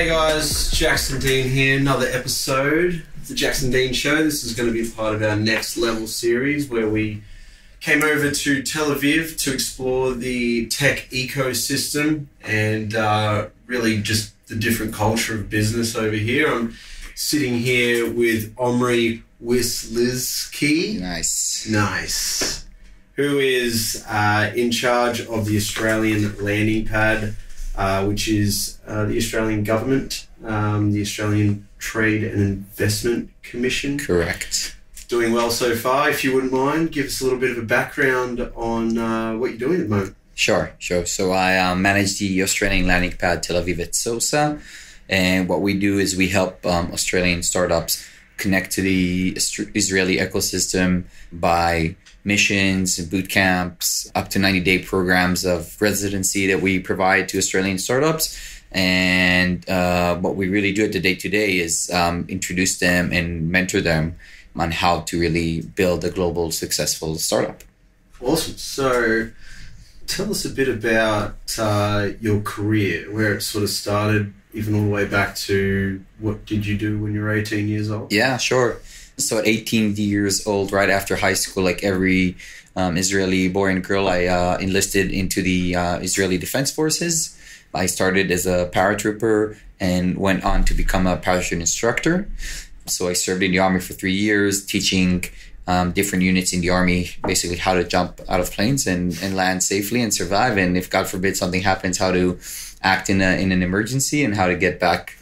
Hey guys, Jackson Dean here, another episode of the Jackson Dean Show. This is going to be part of our Next Level series where we came over to Tel Aviv to explore the tech ecosystem and really just the different culture of business over here. I'm sitting here with Omri Wislizki. Nice. Who is in charge of the Australian landing pad, which is the Australian government, the Australian Trade and Investment Commission. Correct. Doing well so far. If you wouldn't mind, give us a little bit of a background on what you're doing at the moment. Sure. So I manage the Australian landing pad Tel Aviv at SOSA. And what we do is we help Australian startups connect to the Israeli ecosystem by missions and boot camps, up to 90-day programs of residency that we provide to Australian startups. And what we really do at the day-to-day is introduce them and mentor them on how to really build a global successful startup. Awesome. So tell us a bit about your career, where it sort of started, even all the way back to what did you do when you were 18 years old? Yeah, sure. So at 18 years old, right after high school, like every Israeli boy and girl, I enlisted into the Israeli Defense Forces. I started as a paratrooper and went on to become a parachute instructor. So I served in the Army for 3 years, teaching different units in the Army, basically how to jump out of planes and land safely and survive. And if God forbid something happens, how to act in an emergency and how to get back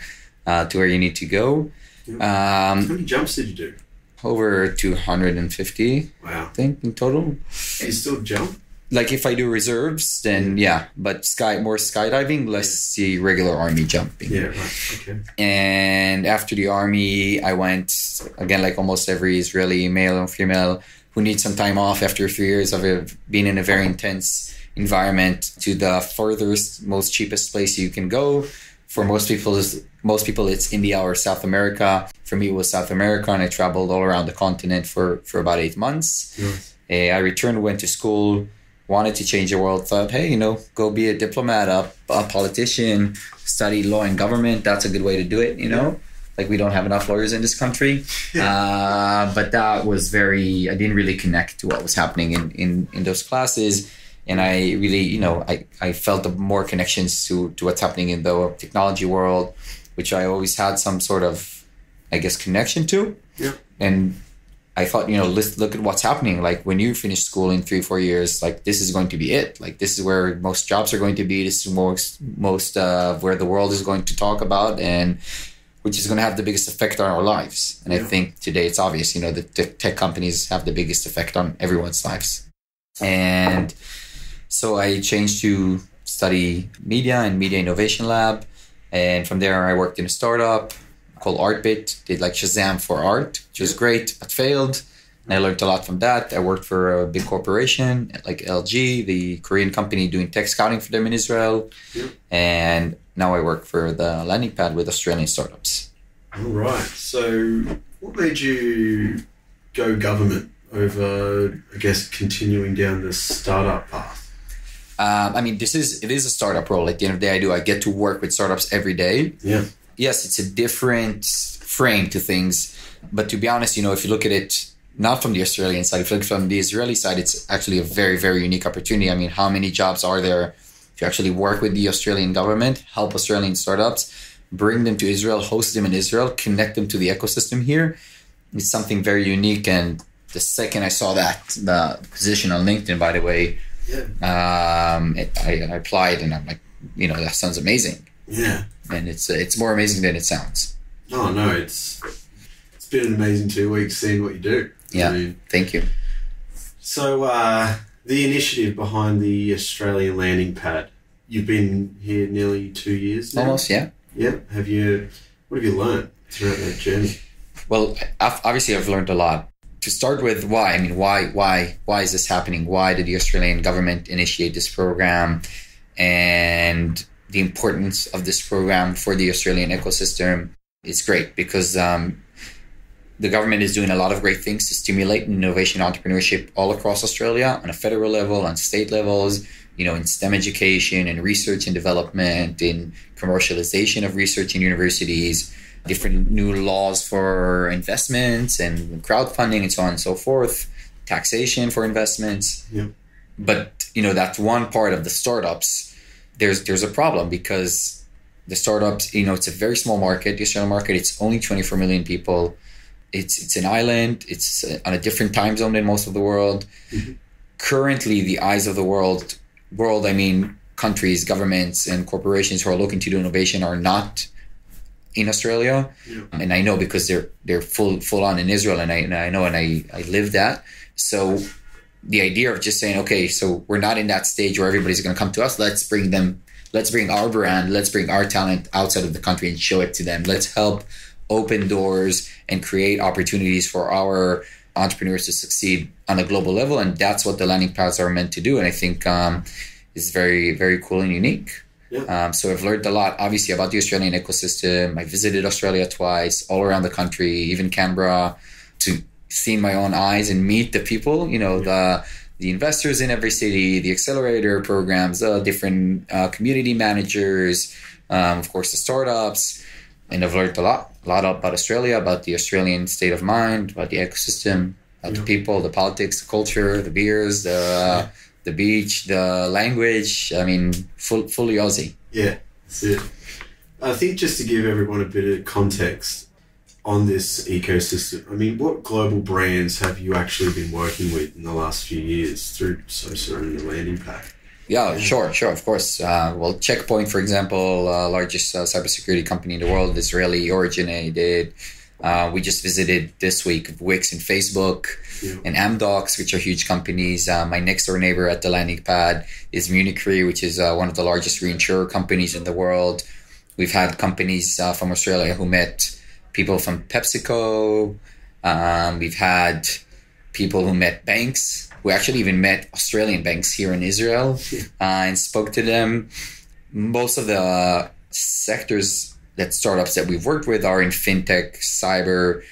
to where you need to go. How many jumps did you do? Over 250, wow. I think, in total. You still jump? Like if I do reserves, then yeah. But more skydiving, less the regular Army jumping. Yeah, right. Okay. And after the Army, I went, again, like almost every Israeli male or female who needs some time off after 3 years of being in a very intense environment, to the furthest, most cheapest place you can go. For most people, it's India or South America. For me, it was South America, and I traveled all around the continent for about 8 months. Yes. I returned, went to school, wanted to change the world, thought, hey, go be a diplomat, a politician, study law and government. That's a good way to do it, Like we don't have enough lawyers in this country. But that was I didn't really connect to what was happening in those classes. And I really, I felt more connections to what's happening in the technology world, which I always had some sort of, I guess, connection to. Yeah. And I thought, let's look at what's happening. Like when you finish school in 3-4 years, like this is going to be it. Like this is where most jobs are going to be. This is most where the world is going to talk about, and which is going to have the biggest effect on our lives. And I think today it's obvious, the tech companies have the biggest effect on everyone's lives. And so I changed to study media and media innovation lab. And from there, I worked in a startup called Artbit, did like Shazam for art, which was great, but failed. And I learned a lot from that. I worked for a big corporation like LG, the Korean company doing tech scouting for them in Israel. Yeah. And now I work for the landing pad with Australian startups. All right. So what made you go government over, I guess, continuing down the startup path? It is a startup role. At the end of the day, I get to work with startups every day. Yeah. Yes, it's a different frame to things. But to be honest, if you look at it, not from the Australian side, if you look from the Israeli side, it's actually a very, very unique opportunity. I mean, how many jobs are there to actually work with the Australian government, help Australian startups, bring them to Israel, host them in Israel, connect them to the ecosystem here? It's something very unique. And the second I saw the position on LinkedIn, by the way, I applied, and I'm like, that sounds amazing. Yeah. And it's more amazing than it sounds. Oh, no, it's been an amazing 2 weeks seeing what you do. Yeah, thank you. So the initiative behind the Australian landing pad, you've been here nearly 2 years now? Almost, yeah. Yeah. What have you learned throughout that journey? Well, obviously I've learned a lot. To start with, why? I mean, why is this happening? Why did the Australian government initiate this program? And the importance of this program for the Australian ecosystem is great because the government is doing a lot of great things to stimulate innovation and entrepreneurship all across Australia on a federal level, on state levels. in STEM education and research and development, in commercialization of research in universities, different new laws for investments and crowdfunding and so on and so forth, taxation for investments. Yeah. But, that's one part of the startups. There's a problem because the startups, it's a very small market. The Australian market, it's only 24 million people. It's an island. It's on a different time zone than most of the world. Mm-hmm. Currently, the eyes of the world, I mean, countries, governments, and corporations who are looking to do innovation are not in Australia. Yeah. And I know because they're full on in Israel, and I know, and I live that. So the idea of just saying, okay, so we're not in that stage where everybody's going to come to us. Let's bring our brand, let's bring our talent outside of the country and show it to them. Let's help open doors and create opportunities for our entrepreneurs to succeed on a global level. And that's what the landing pads are meant to do. And I think is very, very cool and unique. Yeah. So I've learned a lot, obviously, about the Australian ecosystem. I visited Australia twice, all around the country, even Canberra, to see in my own eyes and meet the people, the investors in every city, the accelerator programs, different community managers, of course, the startups. And I've learned a lot about Australia, about the Australian state of mind, about the ecosystem, about the people, the politics, the culture, the beers, the beach, the language. I mean, fully Aussie. Yeah, that's it. I think just to give everyone a bit of context on this ecosystem, I mean, what global brands have you actually been working with in the last few years through SOSA and the landing pad? Yeah, sure, of course. Well, Checkpoint, for example, largest cybersecurity company in the world, Israeli originated. We just visited this week Wix and Facebook, and Amdocs, which are huge companies. My next door neighbor at the landing pad is Munich Re, which is one of the largest reinsurer companies in the world. We've had companies from Australia who met people from PepsiCo. We've had people who met banks, who actually even met Australian banks here in Israel and spoke to them. Most of the sectors startups that we've worked with are in fintech, cyber,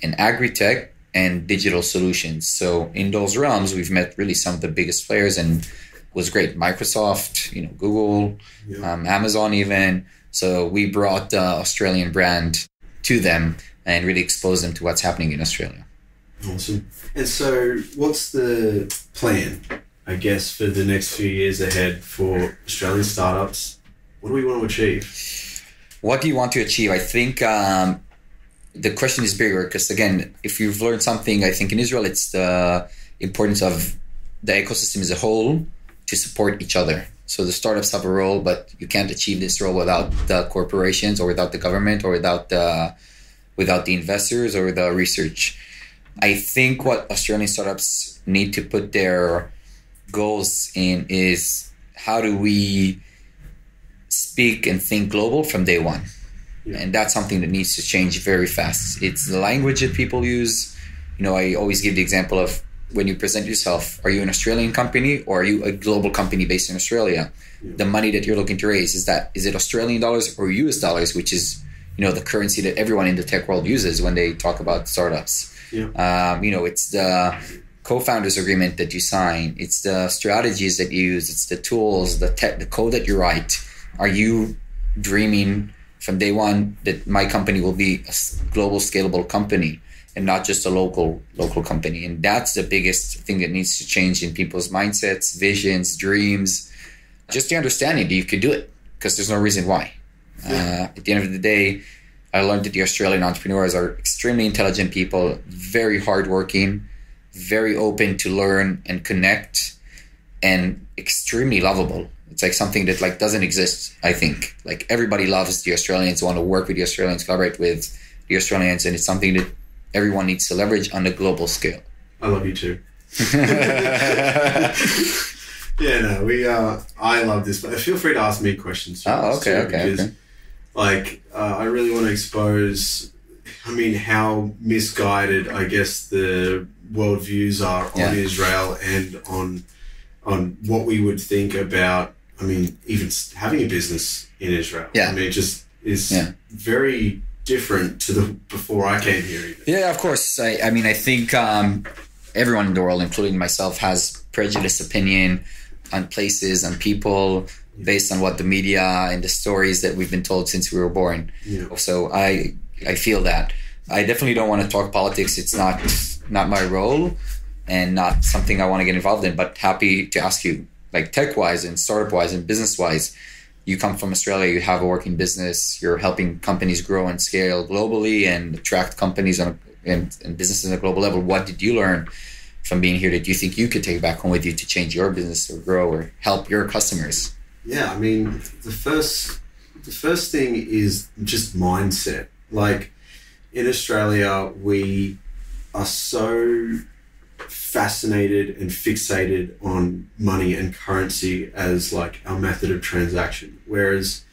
and agri-tech and digital solutions. So in those realms, we've met really some of the biggest players, and it was great. Microsoft, Google, Amazon even. So we brought the Australian brand to them and really exposed them to what's happening in Australia. Awesome. And so what's the plan, I guess, for the next few years ahead for Australian startups? What do we want to achieve? What do you want to achieve? I think the question is bigger because, again, if you've learned something, I think in Israel, it's the importance of the ecosystem as a whole to support each other. So the startups have a role, but you can't achieve this role without the corporations or without the government or without the investors or the research. I think what Australian startups need to put their goals in is how do we speak and think global from day one? Yeah. And that's something that needs to change very fast. It's the language that people use. I always give the example of when you present yourself, are you an Australian company or are you a global company based in Australia? Yeah. The money that you're looking to raise, is it Australian dollars or US dollars, which is, the currency that everyone in the tech world uses when they talk about startups. Yeah. It's the co-founders agreement that you sign. It's the strategies that you use. It's the tools, the code that you write. Are you dreaming from day one that my company will be a global scalable company and not just a local company? And that's the biggest thing that needs to change in people's mindsets, visions, dreams, just the understanding that you could do it because there's no reason why. At the end of the day, I learned that the Australian entrepreneurs are extremely intelligent people, very hardworking, very open to learn and connect, and extremely lovable. It's like something that doesn't exist, I think. Everybody loves the Australians, want to work with the Australians, collaborate with the Australians, and it's something that everyone needs to leverage on a global scale. I love you too. I love this, but feel free to ask me questions. Okay. I really want to expose, how misguided, I guess, the worldviews are on Israel and on what we would think about, even having a business in Israel. Yeah. It just is very different to the before I came here. Even. Yeah, of course. I think everyone in the world, including myself, has prejudiced opinion on places, on people, based on what the media and the stories that we've been told since we were born. Yeah. So I feel that. I definitely don't want to talk politics. It's not my role and not something I want to get involved in, but happy to ask you, like tech-wise and startup-wise and business-wise, you come from Australia, you have a working business, you're helping companies grow and scale globally and attract companies and businesses on a global level. What did you learn from being here that you think you could take back home with you to change your business or grow or help your customers? Yeah, I mean, the first thing is just mindset. Like in Australia, we are so fascinated and fixated on money and currency as like our method of transaction, whereas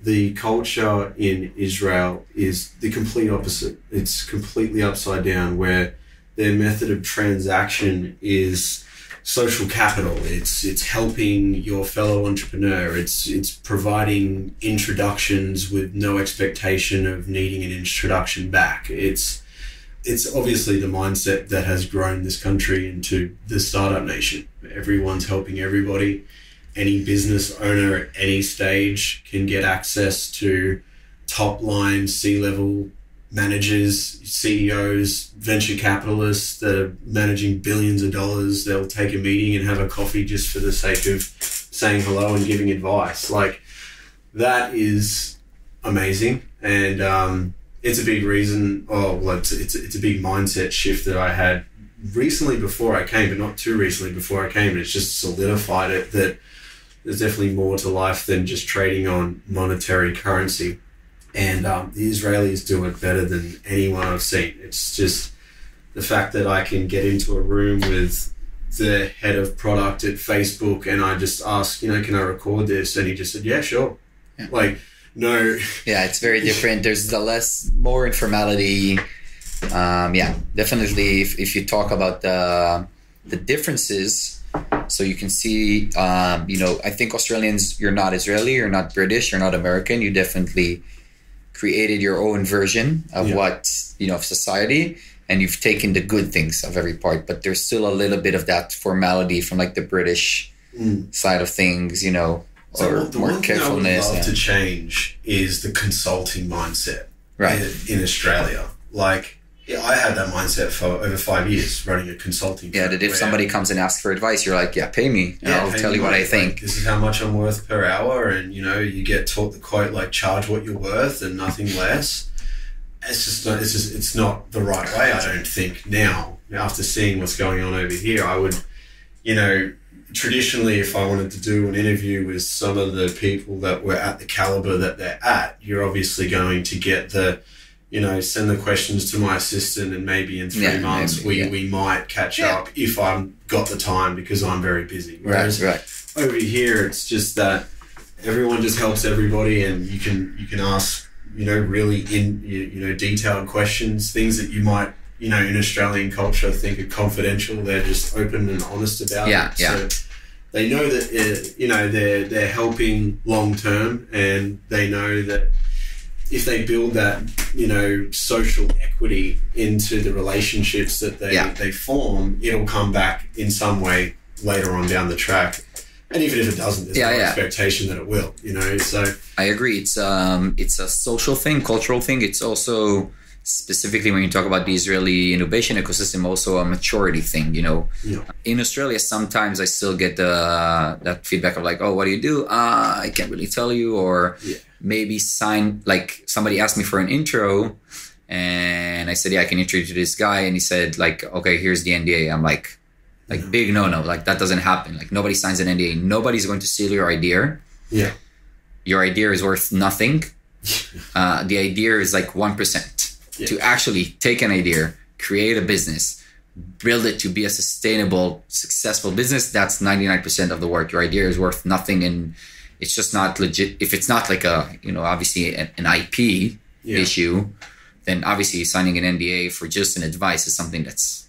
the culture in Israel is the complete opposite. It's completely upside down, where their method of transaction is social capital. It's helping your fellow entrepreneur. It's providing introductions with no expectation of needing an introduction back. It's obviously the mindset that has grown this country into the startup nation. Everyone's helping everybody. Any business owner at any stage can get access to top line C-level managers, CEOs, venture capitalists that are managing billions of dollars. They'll take a meeting and have a coffee just for the sake of saying hello and giving advice. Like, that is amazing. And it's a big reason, it's a big mindset shift that I had recently before I came, but not too recently before I came. It's just solidified it that there's definitely more to life than just trading on monetary currency. And the Israelis do it better than anyone I've seen. It's just the fact that I can get into a room with the head of product at Facebook and I just ask, can I record this? And he just said, yeah, sure. Yeah. Like, no. Yeah, it's very different. There's more informality. Definitely if you talk about the differences, so you can see, I think Australians, you're not Israeli, you're not British, you're not American. You definitely created your own version of of society, and you've taken the good things of every part, but there's still a little bit of that formality from like the British side of things, So or the more one carefulness. Thing I would love to change is the consulting mindset, right? In Australia, like I had that mindset for over 5 years running a consulting. Yeah, that if somebody comes and asks for advice, you're like, pay me, and I'll tell you what I think. Like, this is how much I'm worth per hour, and you get taught the quote like charge what you're worth and nothing less. It's not the right way. I don't think now after seeing what's going on over here, I would, traditionally, if I wanted to do an interview with some of the people that were at the caliber that they're at, you're obviously going to get the, send the questions to my assistant and maybe in 3 months we might catch up if I've got the time because I'm very busy. Whereas over here, it's just that everyone just helps everybody and you can ask, really detailed questions, things that you might, in Australian culture think are confidential. They're just open and honest about it. So they know that, they're helping long term, and they know that if they build that, social equity into the relationships that they form, it'll come back in some way later on down the track. And even if it doesn't, there's no expectation that it will, so. I agree. It's a social thing, cultural thing. It's also, specifically when you talk about the Israeli innovation ecosystem, also a maturity thing, In Australia, sometimes I still get that feedback of like, oh, what do you do? I can't really tell you. Or maybe like somebody asked me for an intro and I said, I can introduce you to this guy. And he said like, okay, here's the NDA. I'm like big no, like that doesn't happen. Like nobody signs an NDA. Nobody's going to steal your idea. Yeah. Your idea is worth nothing. The idea is like 1%. To actually take an idea, create a business, build it to be a sustainable, successful business, that's 99% of the work. Your idea is worth nothing, and it's just not legit. If it's not like a, obviously an IP issue, then obviously signing an NDA for just an advice is something that's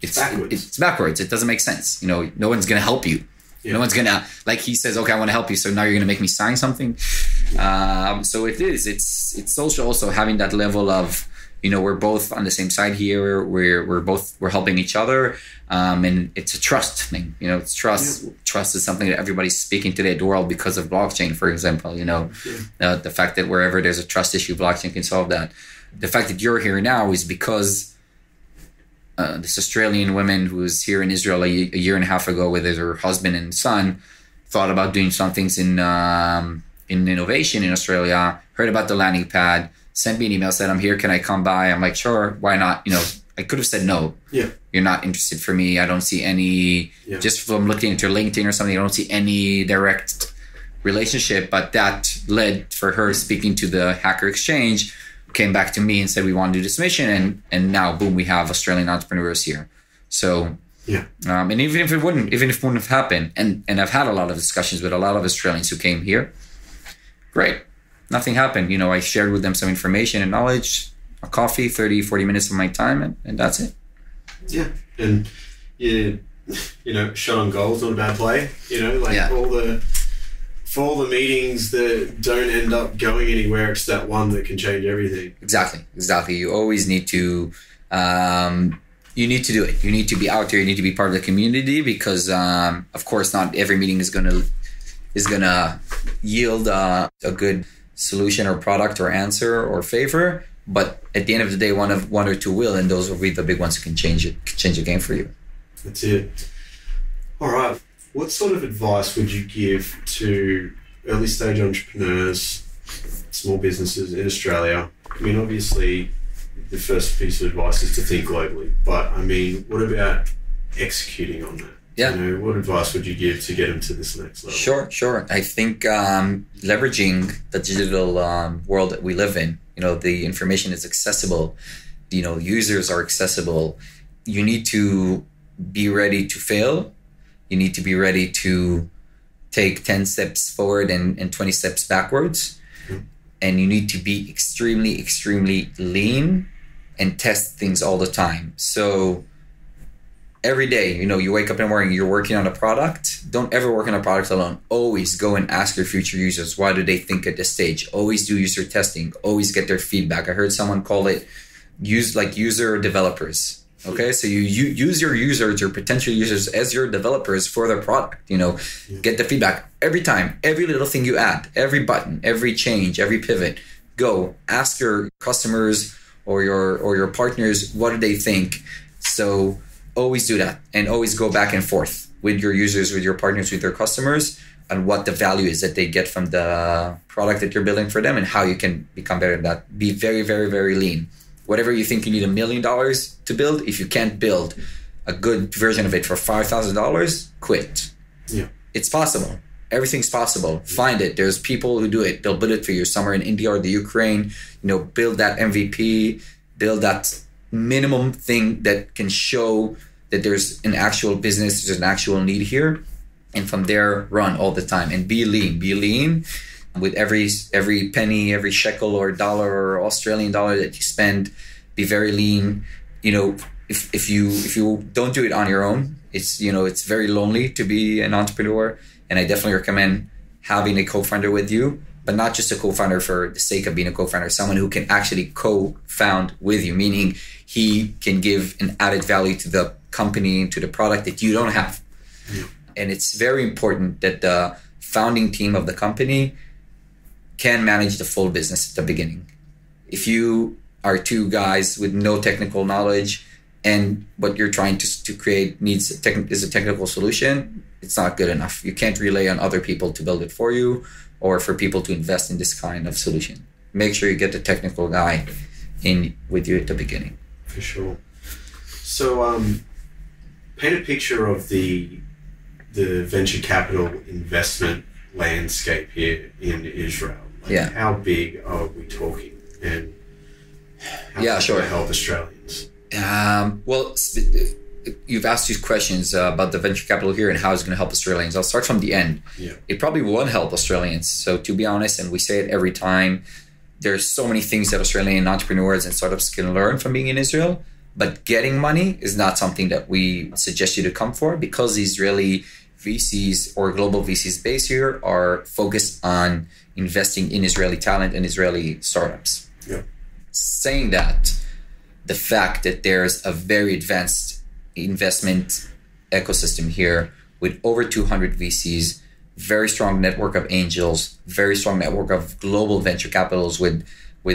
it's backwards. It doesn't make sense. No one's going to help you. No one's going to, like he says, okay, I want to help you. So now you're going to make me sign something. So it's social also having that level of, we're both on the same side here. We're helping each other. And it's a trust thing, it's trust. Yeah. Trust is something that everybody's speaking today at the world because of blockchain, for example, the fact that wherever there's a trust issue, blockchain can solve that. The fact that you're here now is because this Australian woman who was here in Israel a year and a half ago with her husband and son thought about doing some things in innovation in Australia, heard about the landing pad, sent me an email, said, I'm here, can I come by? I'm like, sure, why not? I could have said no. Yeah. You're not interested for me. I don't see any, just from looking at your LinkedIn or something, I don't see any direct relationship. But that led for her speaking to the Hacker Exchange, came back to me and said, we want to do this mission. And now, boom, we have Australian entrepreneurs here. So, and even if it wouldn't have happened, and I've had a lot of discussions with a lot of Australians who came here, great. Nothing happened. I shared with them some information and knowledge, a coffee, 30, 40 minutes of my time, and that's it. Yeah. And, shot on goal is not a bad play. For all the meetings that don't end up going anywhere, it's that one that can change everything. Exactly. You always need to, you need to do it. You need to be out there. You need to be part of the community because, of course, not every meeting is gonna yield a good solution or product or answer or favor. But at the end of the day, one or two will, and those will be the big ones who can change the game for you. That's it. All right. What sort of advice would you give to early stage entrepreneurs, small businesses in Australia? I mean, obviously, the first piece of advice is to think globally. But I mean, what about executing on that? Yeah. What advice would you give to get them to this next level? Sure. I think leveraging the digital world that we live in, the information is accessible, users are accessible. You need to be ready to fail. You need to be ready to take 10 steps forward and 20 steps backwards. Mm-hmm. And you need to be extremely, extremely lean and test things all the time. So every day, you wake up in the morning, you're working on a product. Don't ever work on a product alone. Always go and ask your future users, why do they think at this stage? Always do user testing. Always get their feedback. I heard someone call it user developers. Okay, so you use your users, your potential users as your developers for their product. Get the feedback every time, every little thing you add, every button, every change, every pivot. Go ask your customers or your partners, what do they think? So always do that, and always go back and forth with your users, with your partners, with your customers, and what the value is that they get from the product that you're building for them, and how you can become better at that. Be very, very, very lean. Whatever you think you need $1 million to build, if you can't build a good version of it for $5,000, quit. Yeah. It's possible. Everything's possible. Find it. There's people who do it. They'll build it for you somewhere in India or the Ukraine. Build that MVP, build that minimum thing that can show that there's an actual business, there's an actual need here. And from there, run all the time and be lean. Be lean. With every penny, every shekel or dollar or Australian dollar that you spend, be very lean. If you don't do it on your own, it's very lonely to be an entrepreneur. And I definitely recommend having a co-founder with you, but not just a co-founder for the sake of being a co-founder, someone who can actually co-found with you, meaning he can give an added value to the company, to the product that you don't have. Yeah. And it's very important that the founding team of the company can manage the full business at the beginning. If you are two guys with no technical knowledge and what you're trying to create is a technical solution, it's not good enough. You can't rely on other people to build it for you or for people to invest in this kind of solution. Make sure you get the technical guy in with you at the beginning. For sure. So paint a picture of the venture capital investment landscape here in Israel. How big are we talking, and how can it help Australians? You've asked these questions about the venture capital here and how it's going to help Australians. I'll start from the end. Yeah. It probably won't help Australians. So to be honest, and we say it every time, there's so many things that Australian entrepreneurs and startups can learn from being in Israel, but getting money is not something that we suggest you to come for, because the Israeli VCs or global VCs based here are focused on investing in Israeli talent and Israeli startups. Yeah. Saying that, the fact that there's a very advanced investment ecosystem here with over 200 VCs, very strong network of angels, very strong network of global venture capitals with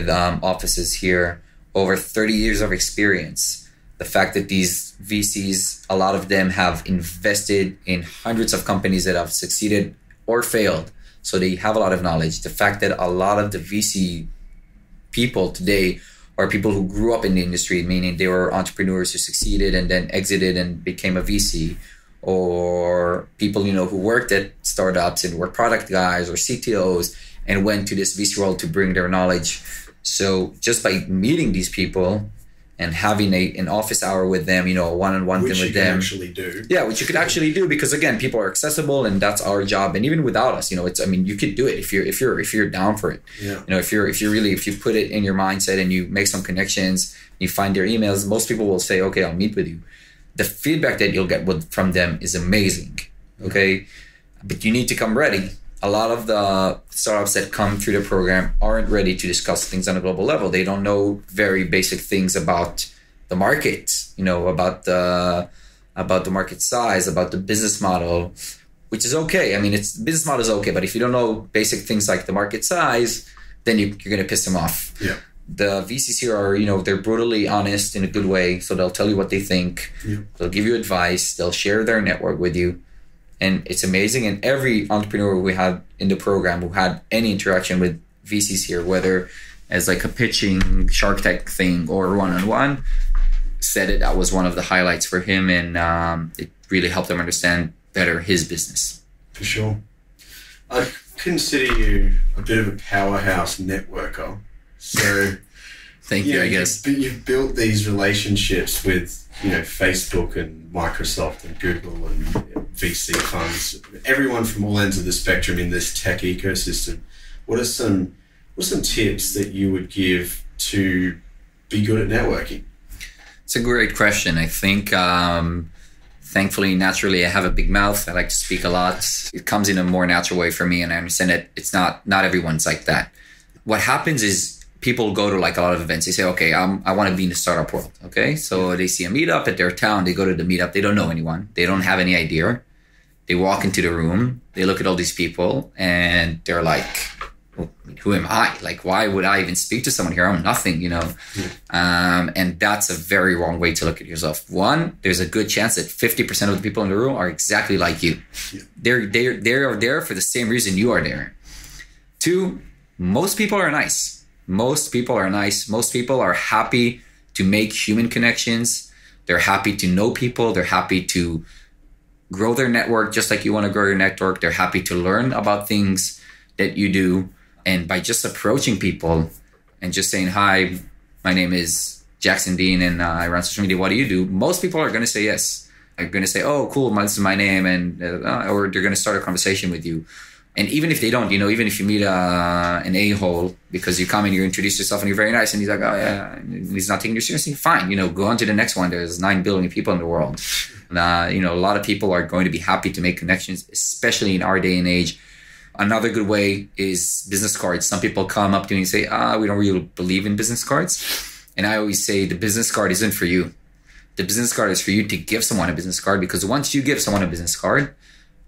offices here, over 30 years of experience. The fact that these VCs, a lot of them have invested in hundreds of companies that have succeeded or failed. So they have a lot of knowledge. The fact that a lot of the VC people today are people who grew up in the industry, meaning they were entrepreneurs who succeeded and then exited and became a VC, or people, who worked at startups and were product guys or CTOs and went to this VC world to bring their knowledge. So just by meeting these people and having an office hour with them, a one-on-one thing with them. Which you can actually do. Yeah, which you could actually do, because again, people are accessible and that's our job. And even without us, you could do it if you're down for it. Yeah. If you put it in your mindset and you make some connections, you find their emails, most people will say, okay, I'll meet with you. The feedback that you'll get from them is amazing. Okay. But you need to come ready. A lot of the startups that come through the program aren't ready to discuss things on a global level. They don't know very basic things about the market, about the market size, about the business model, which is okay. Business model is okay, but if you don't know basic things like the market size, then you're going to piss them off. Yeah. The VCs here are, they're brutally honest in a good way. So they'll tell you what they think. Yeah. They'll give you advice. They'll share their network with you. And it's amazing. And every entrepreneur we had in the program who had any interaction with VCs here, whether as like a pitching Shark Tank thing or one-on-one, said that was one of the highlights for him. And it really helped him understand better his business. For sure. I consider you a bit of a powerhouse networker. So thank you, I guess. You've built these relationships with, Facebook and Microsoft and Google and VC funds, everyone from all ends of the spectrum in this tech ecosystem. What are some tips that you would give to be good at networking? It's a great question. I think, thankfully, naturally, I have a big mouth. I like to speak a lot. It comes in a more natural way for me, and I understand that it's not everyone's like that. What happens is, people go to like a lot of events. They say, okay, I want to be in the startup world. Okay. So they see a meetup at their town. They go to the meetup. They don't know anyone. They don't have any idea. They walk into the room. They look at all these people and they're like, well, who am I? Like, why would I even speak to someone here? I'm nothing, And that's a very wrong way to look at yourself. One, there's a good chance that 50% of the people in the room are exactly like you. Yeah. They're there for the same reason you are there. Two, most people are nice. Most people are nice. Most people are happy to make human connections. They're happy to know people. They're happy to grow their network just like you want to grow your network. They're happy to learn about things that you do. And by just approaching people and just saying, hi, my name is Jackson Dean and I run social media. What do you do? Most people are going to say yes. They're going to say, oh, cool, this is my name. And or they're going to start a conversation with you. And even if they don't, even if you meet an a-hole because you come and you introduce yourself and you're very nice and he's like, oh yeah, and he's not taking you seriously, fine, go on to the next one. There's 9 billion people in the world. And, a lot of people are going to be happy to make connections, especially in our day and age. Another good way is business cards. Some people come up to me and say, we don't really believe in business cards. And I always say the business card isn't for you. The business card is for you to give someone a business card, because once you give someone a business card,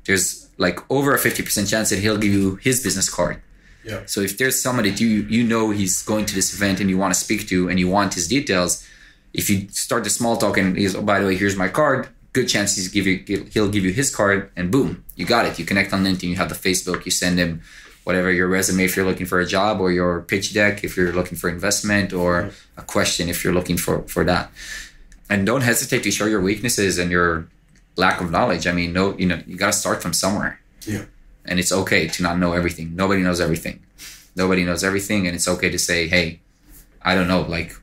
there's like over a 50% chance that he'll give you his business card. Yeah. So if there's somebody that you know he's going to this event and you want to speak to and you want his details, if you start the small talk and he's, oh, by the way, here's my card, good chance he'll give you his card, and boom, you got it. You connect on LinkedIn, you have the Facebook, you send him whatever, your resume if you're looking for a job, or your pitch deck if you're looking for investment, or a question if you're looking for that. And don't hesitate to show your weaknesses and your lack of knowledge. You got to start from somewhere. Yeah. And it's okay to not know everything. Nobody knows everything. And it's okay to say, hey, I don't know, like,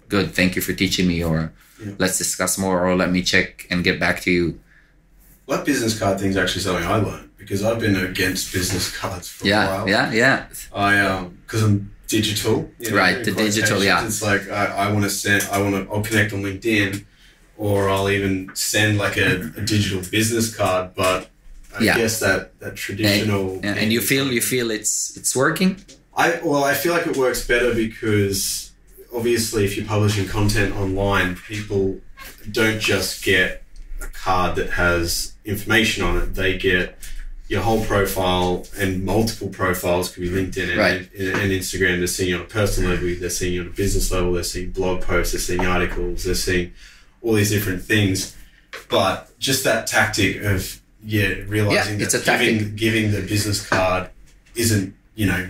good, thank you for teaching me, or let's discuss more, or let me check and get back to you. That business card thing is actually something I learned, because I've been against business cards for a while. Yeah. Because I'm digital. Right, the digital, yeah. It's like, I'll connect on LinkedIn, or I'll even send like a digital business card, but I guess that traditional... And you feel it's working? I feel like it works better because obviously if you're publishing content online, people don't just get a card that has information on it. They get your whole profile and multiple profiles, could be LinkedIn and Instagram. They're seeing you on a personal level, they're seeing you on a business level, they're seeing blog posts, they're seeing articles, they're seeing all these different things. But just that tactic of realizing that giving the business card isn't,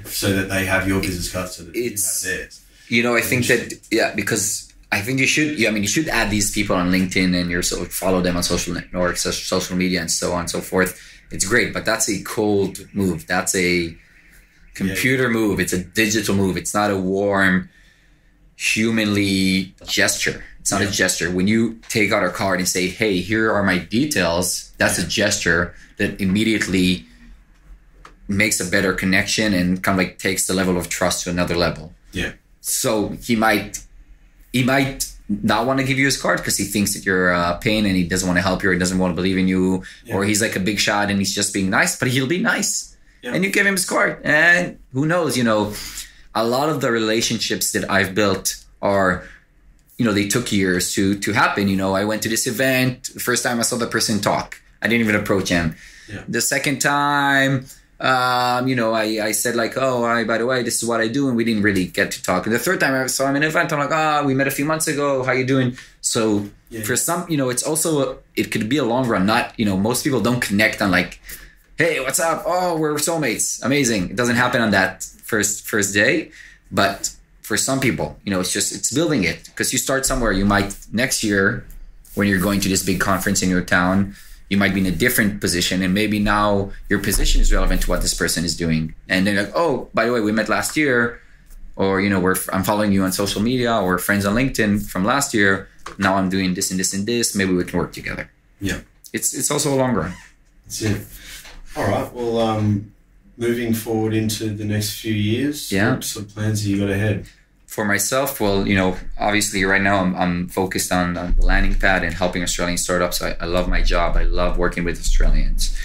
so that they have your business card, so that you have theirs. I think that, because I think you should add these people on LinkedIn and follow them on social networks, social media, and so on and so forth. It's great, but that's a cold move. That's a computer move. It's a digital move. It's not a warm, humanly gesture. It's not a gesture. When you take out a card and say, hey, here are my details, that's a gesture that immediately makes a better connection and kind of like takes the level of trust to another level. Yeah. So he might not want to give you his card because he thinks that you're a pain and he doesn't want to help you or he doesn't want to believe in you, or he's like a big shot and he's just being nice, but he'll be nice. Yeah. And you give him his card. And who knows, a lot of the relationships that I've built are, they took years to happen. I went to this event. The first time I saw the person talk, I didn't even approach him. Yeah. The second time, I said like, oh, by the way, this is what I do. And we didn't really get to talk. And the third time I saw him in an event, I'm like, we met a few months ago. How you doing? So for some, it's also, it could be a long run. Not, most people don't connect on like, hey, what's up? Oh, we're soulmates. Amazing. It doesn't happen on that first day. But for some people, it's building it, because you start somewhere. You might next year, when you're going to this big conference in your town, you might be in a different position, and maybe now your position is relevant to what this person is doing. And they're like, oh, by the way, we met last year, or, I'm following you on social media, or friends on LinkedIn from last year. Now I'm doing this and this and this. Maybe we can work together. Yeah. It's also a long run. That's it. All right. Well, moving forward into the next few years, what sort of plans have you got ahead? For myself, well, obviously right now I'm focused on the landing pad and helping Australian startups. I love my job. I love working with Australians.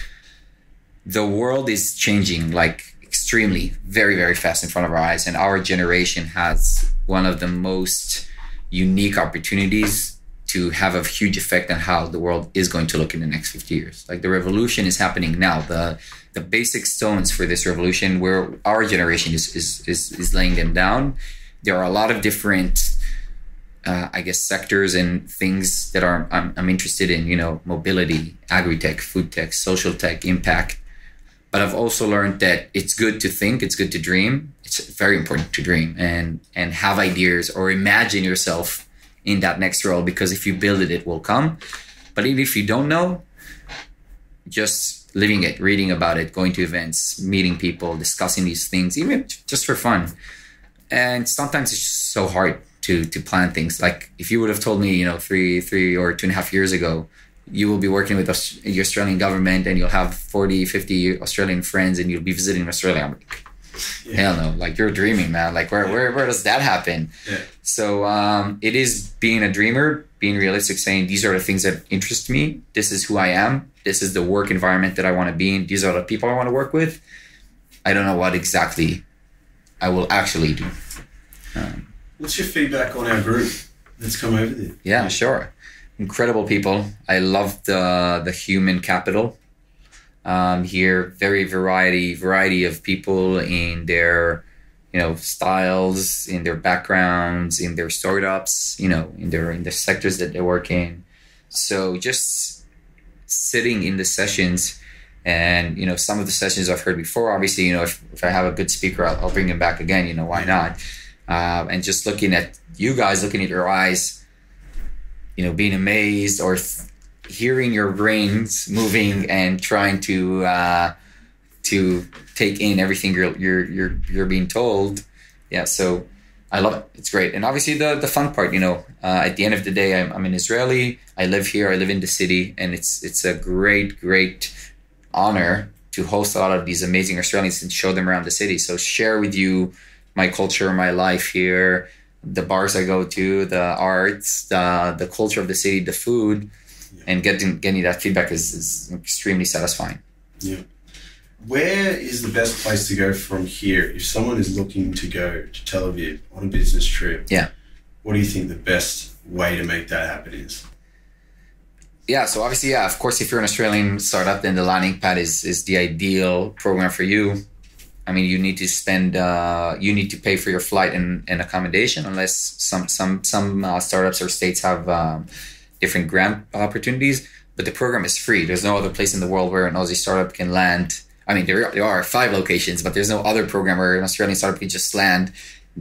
The world is changing like extremely, very, very fast in front of our eyes. And our generation has one of the most unique opportunities to have a huge effect on how the world is going to look in the next 50 years. Like the revolution is happening now. The basic stones for this revolution, where our generation is laying them down. There are a lot of different, sectors and things that I'm interested in, mobility, agri-tech, food tech, social tech, impact. But I've also learned that it's good to think, it's good to dream. It's very important to dream and have ideas or imagine yourself in that next role, because if you build it, it will come. But even if you don't know, just living it, reading about it, going to events, meeting people, discussing these things, even just for fun. And sometimes it's just so hard to plan things. Like if you would have told me, 3 or 2.5 years ago, you will be working with the Australian government and you'll have 40, 50 Australian friends and you'll be visiting Australia. I'm like, hell no, like you're dreaming, man. Like where does that happen? Yeah. So it is being a dreamer, being realistic, saying these are the things that interest me. This is who I am. This is the work environment that I want to be in. These are the people I want to work with. I don't know what exactly I will actually do. What's your feedback on our group that's come over there? Yeah, sure. Incredible people. I love the human capital here. Very variety of people in their styles, in their backgrounds, in their startups, in the sectors that they work in. So just sitting in the sessions. And, some of the sessions I've heard before, obviously, if I have a good speaker, I'll bring him back again, why not? And just looking at you guys, looking at your eyes, being amazed or hearing your brains moving and trying to take in everything you're being told. Yeah. So I love it. It's great. And obviously the fun part, at the end of the day, I'm an Israeli. I live here. I live in the city, and it's a great honor to host a lot of these amazing Australians and show them around the city. So share with you my culture, my life here, the bars I go to, the arts, the culture of the city, the food, and getting that feedback is extremely satisfying. Yeah. Where is the best place to go from here if someone is looking to go to Tel Aviv on a business trip? Yeah. what do you think the best way to make that happen is? Yeah, so obviously, yeah, of course, if you're an Australian startup, then the landing pad is the ideal program for you. I mean, you need to pay for your flight and accommodation, unless some startups or states have different grant opportunities. But the program is free. There's no other place in the world where an Aussie startup can land. I mean, there are 5 locations, but there's no other program where an Australian startup can just land,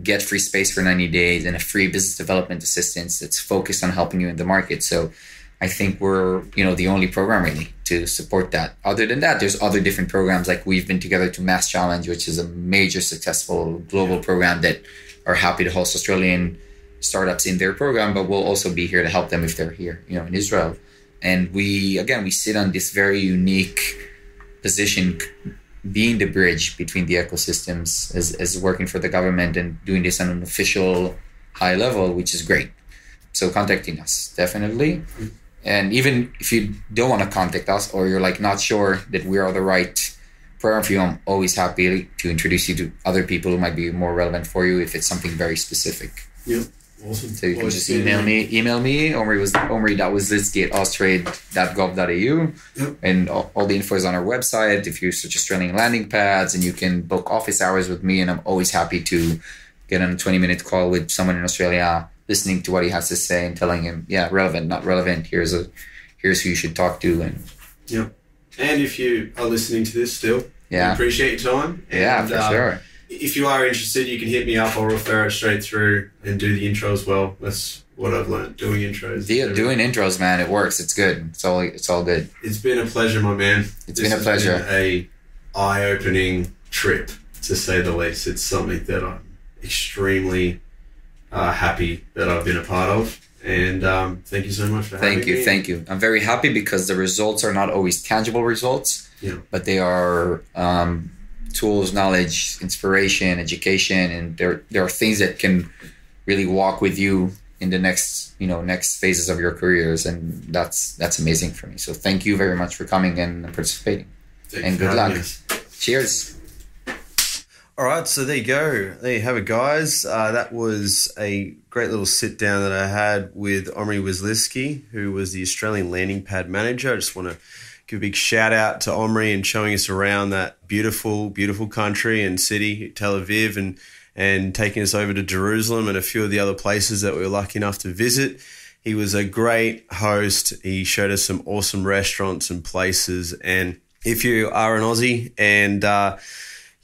get free space for 90 days and a free business development assistance that's focused on helping you in the market. So I think we're, the only program really to support that. Other than that, there's other different programs like We've Been Together to Mass Challenge, which is a major successful global program that are happy to host Australian startups in their program, but we'll also be here to help them if they're here, in Israel. And we sit on this very unique position, being the bridge between the ecosystems as working for the government and doing this on an official high level, which is great. So contacting us, definitely. Mm-hmm. And even if you don't want to contact us or you're not sure that we are the right program for you, I'm always happy to introduce you to other people who might be more relevant for you if it's something very specific. Yep. Awesome. So you can just email me, omri.wislizki@austrade.gov.au. Yep. And all the info is on our website. If you search Australian landing pads, and you can book office hours with me, and I'm always happy to get on a 20-minute call with someone in Australia, listening to what he has to say and telling him, relevant, not relevant. Here's who you should talk to. And if you are listening to this still, we appreciate your time. And, for sure. If you are interested, you can hit me up. I'll refer it straight through and do the intro as well. That's what I've learned, doing intros. Doing intros, man, it works. It's good. It's all good. It's been a pleasure, my man. It's been a pleasure. Been a eye-opening trip, to say the least. It's something that I'm extremely happy that I've been a part of. And thank you so much for having me. Thank you. I'm very happy because the results are not always tangible results, but they are tools, knowledge, inspiration, education, and there are things that can really walk with you in the next phases of your careers, and that's amazing for me. So thank you very much for coming and participating. And good luck. Cheers. All right, so there you go. There you have it, guys. That was a great little sit down that I had with Omri Wislizki, who was the Australian landing pad manager. I just want to give a big shout out to Omri and showing us around that beautiful, beautiful country and city, Tel Aviv, and taking us over to Jerusalem and a few of the other places that we were lucky enough to visit. He was a great host. He showed us some awesome restaurants and places. And if you are an Aussie and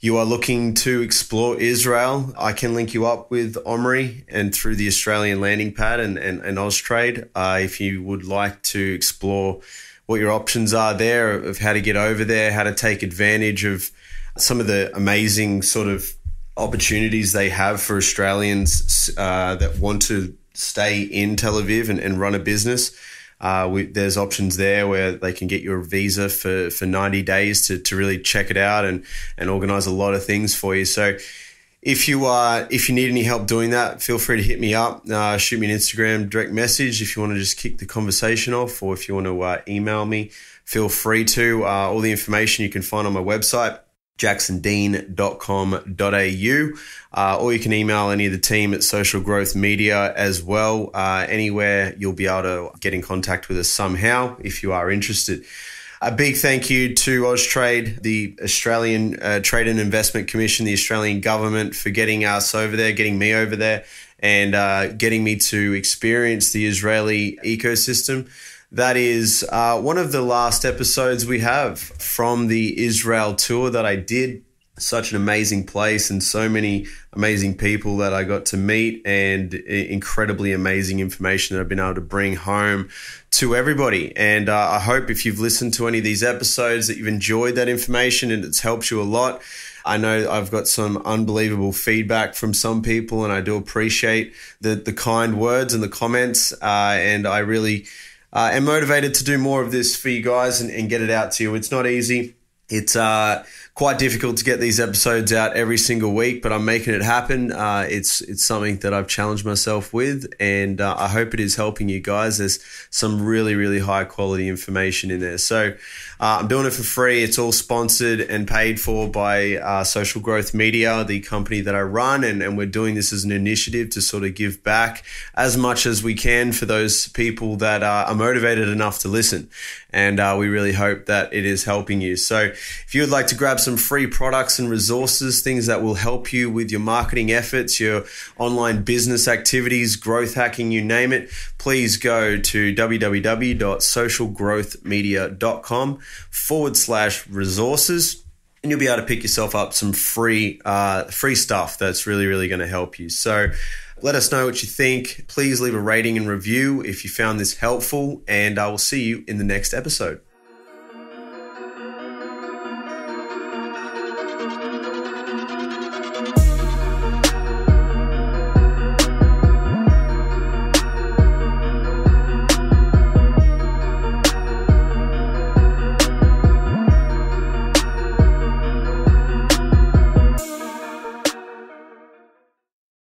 you are looking to explore Israel, I can link you up with Omri and through the Australian landing pad and Austrade. If you would like to explore what your options are there of how to get over there, how to take advantage of some of the amazing sort of opportunities they have for Australians that want to stay in Tel Aviv and run a business. There's options there where they can get you a visa for 90 days to really check it out and organize a lot of things for you. So if you need any help doing that, feel free to hit me up, shoot me an Instagram direct message if you want to just kick the conversation off, or if you want to email me, feel free to. All the information you can find on my website, jacksondean.com.au, or you can email any of the team at Social Growth Media as well. Anywhere you'll be able to get in contact with us somehow if you are interested. A big thank you to Austrade, the Australian Trade and Investment Commission, the Australian government, for getting us over there, getting me over there, and getting me to experience the Israeli ecosystem. That is one of the last episodes we have from the Israel tour that I did. Such an amazing place and so many amazing people that I got to meet, and incredibly amazing information that I've been able to bring home to everybody. And I hope if you've listened to any of these episodes that you've enjoyed that information and it's helped you a lot. I know I've got some unbelievable feedback from some people, and I do appreciate the kind words and the comments. And I really am motivated to do more of this for you guys and get it out to you. It's not easy. It's quite difficult to get these episodes out every single week, but I'm making it happen. It's something that I've challenged myself with, and I hope it is helping you guys. There's some really, really high quality information in there. So I'm doing it for free. It's all sponsored and paid for by Social Growth Media, the company that I run, and we're doing this as an initiative to sort of give back as much as we can for those people that are motivated enough to listen. And we really hope that it is helping you. So if you would like to grab some free products and resources, things that will help you with your marketing efforts, your online business activities, growth hacking, you name it, please go to www.socialgrowthmedia.com/resources. And you'll be able to pick yourself up some free stuff that's really, really going to help you. So let us know what you think. Please leave a rating and review if you found this helpful, and I will see you in the next episode.